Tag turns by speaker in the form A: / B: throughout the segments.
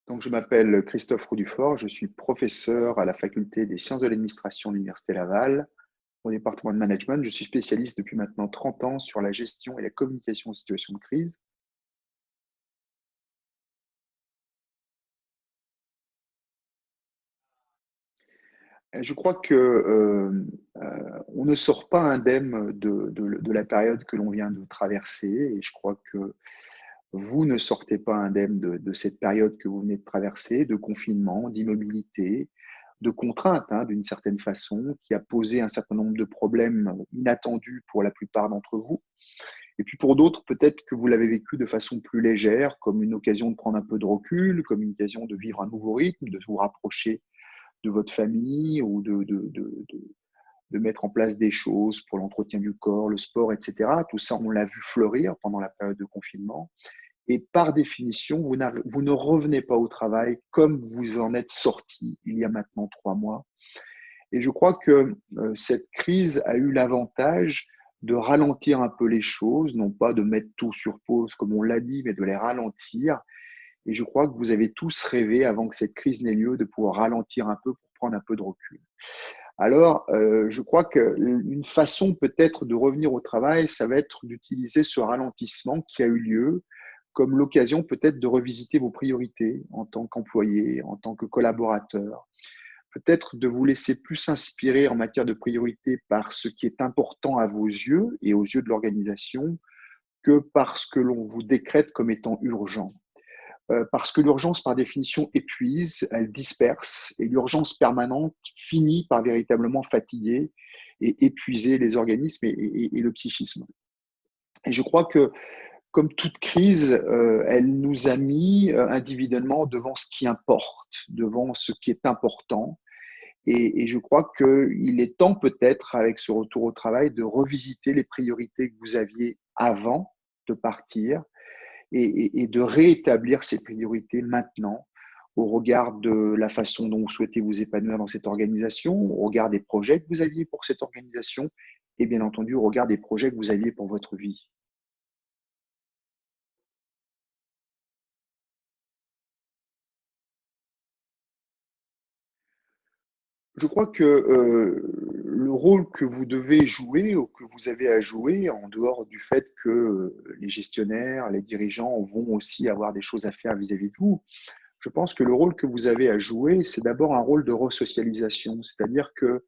A: Donc, je m'appelle Christophe Roudufort, je suis professeur à la faculté des sciences de l'administration de l'Université Laval, au département de management. Je suis spécialiste depuis maintenant 30 ans sur la gestion et la communication en situation de crise. Et je crois que on ne sort pas indemne de la période que l'on vient de traverser, et je crois que vous ne sortez pas indemne de cette période que vous venez de traverser, de confinement, d'immobilité, de contraintes, hein, d'une certaine façon, qui a posé un certain nombre de problèmes inattendus pour la plupart d'entre vous. Et puis pour d'autres, peut-être que vous l'avez vécu de façon plus légère, comme une occasion de prendre un peu de recul, comme une occasion de vivre un nouveau rythme, de vous rapprocher de votre famille ou de mettre en place des choses pour l'entretien du corps, le sport, etc. Tout ça, on l'a vu fleurir pendant la période de confinement. Et par définition, vous ne revenez pas au travail comme vous en êtes sorti il y a maintenant 3 mois. Et je crois que cette crise a eu l'avantage de ralentir un peu les choses, non pas de mettre tout sur pause comme on l'a dit, mais de les ralentir. Et je crois que vous avez tous rêvé, avant que cette crise n'ait lieu, de pouvoir ralentir un peu pour prendre un peu de recul. Alors, je crois qu'une façon peut-être de revenir au travail, ça va être d'utiliser ce ralentissement qui a eu lieu comme l'occasion peut-être de revisiter vos priorités en tant qu'employé, en tant que collaborateur. Peut-être de vous laisser plus inspirer en matière de priorité par ce qui est important à vos yeux et aux yeux de l'organisation que par ce que l'on vous décrète comme étant urgent. Parce que l'urgence, par définition, épuise, elle disperse, et l'urgence permanente finit par véritablement fatiguer et épuiser les organismes et le psychisme. Et je crois que, comme toute crise, elle nous a mis individuellement devant ce qui importe, devant ce qui est important. Et je crois qu'il est temps peut-être, avec ce retour au travail, de revisiter les priorités que vous aviez avant de partir et de réétablir ces priorités maintenant au regard de la façon dont vous souhaitez vous épanouir dans cette organisation, au regard des projets que vous aviez pour cette organisation et bien entendu au regard des projets que vous aviez pour votre vie. Je crois que le rôle que vous devez jouer ou que vous avez à jouer, en dehors du fait que les gestionnaires, les dirigeants vont aussi avoir des choses à faire vis-à-vis de vous, je pense que le rôle que vous avez à jouer, c'est d'abord un rôle de resocialisation, c'est-à-dire que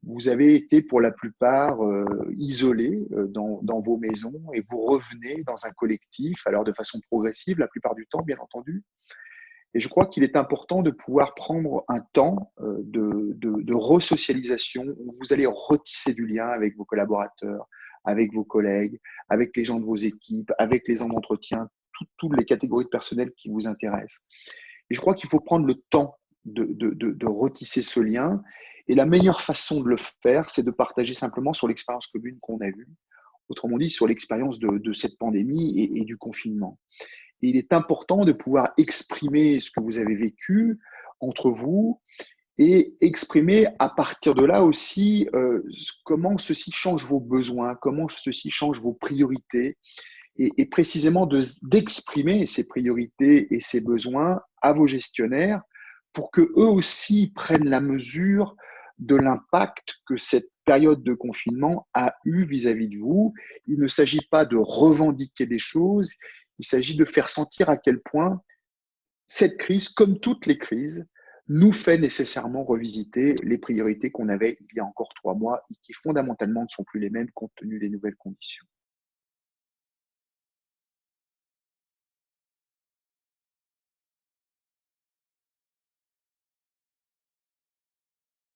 A: vous avez été pour la plupart isolés dans vos maisons et vous revenez dans un collectif, alors de façon progressive la plupart du temps, bien entendu. Et je crois qu'il est important de pouvoir prendre un temps de resocialisation où vous allez retisser du lien avec vos collaborateurs, avec vos collègues, avec les gens de vos équipes, avec les gens d'entretien, toutes les catégories de personnel qui vous intéressent. Et je crois qu'il faut prendre le temps de retisser ce lien. Et la meilleure façon de le faire, c'est de partager simplement sur l'expérience commune qu'on a eue, autrement dit sur l'expérience de cette pandémie et du confinement. Et il est important de pouvoir exprimer ce que vous avez vécu entre vous et exprimer à partir de là aussi comment ceci change vos besoins, comment ceci change vos priorités, et précisément d'exprimer ces priorités et ces besoins à vos gestionnaires pour que eux aussi prennent la mesure de l'impact que cette période de confinement a eu vis-à-vis de vous. Il ne s'agit pas de revendiquer des choses, il s'agit de faire sentir à quel point cette crise, comme toutes les crises, nous fait nécessairement revisiter les priorités qu'on avait il y a encore 3 mois et qui fondamentalement ne sont plus les mêmes compte tenu des nouvelles conditions.